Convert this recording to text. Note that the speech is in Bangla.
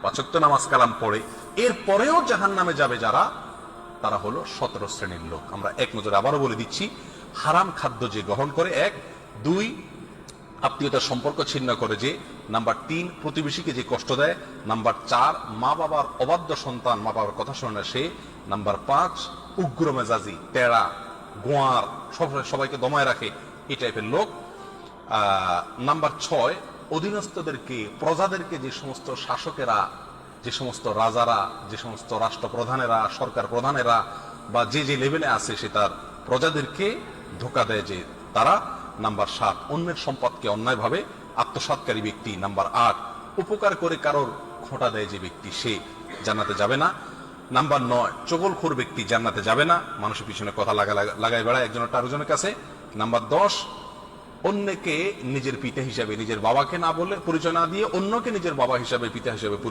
5 ওয়াক্ত নামাজ কালাম পড়ে, এরপরেও জাহান্নামে যাবে যারা, তারা হলো 17 শ্রেণীর লোক। আমরা এক নজরে আবারও বলে দিচ্ছি, হারাম খাদ্য যে গ্রহণ করে, 1, 2 আত্মীয়তার সম্পর্ক ছিন্ন করে যে, নাম্বার 3 প্রতিবেশীকে যে কষ্ট দেয়, নাম্বার 4 মা বাবার অবাধ্য সন্তান, মা বাবার কথা শোনে না সে, নাম্বার 5 উগ্র মেজাজি, তেড়া, গোয়ার, সবাইকে দমায় রাখে, এই টাইপের লোক। নাম্বার 6 অধীনস্থদেরকে, প্রজাদেরকে, যে সমস্ত শাসকেরা, যে সমস্ত রাজারা, যে সমস্ত রাষ্ট্রপ্রধানেরা, সরকার প্রধানেরা বা যে যে লেভেলে আছে সে তার প্রজাদেরকে ধোঁকা দেয় যে তারা। নাম্বার 7 অন্যের সম্পদকে অন্যায়ভাবে আত্মসাৎকারী ব্যক্তি। নাম্বার 8 উপকার করে কারোর খোঁটা দেয় যে ব্যক্তি, সে জান্নাতে যাবে না। নাম্বার 9 চগলখোর ব্যক্তি জান্নাতে যাবে না, মানুষের পিছনে কথা লাগায় বেড়ায় একজনের আরেকজনের কাছে। নাম্বার 10 অন্যকে নিজের পিতা হিসাবে, নিজের বাবাকে না বলে পরিচয় না দিয়ে অন্যকে নিজের বাবা হিসাবে, পিতা হিসাবে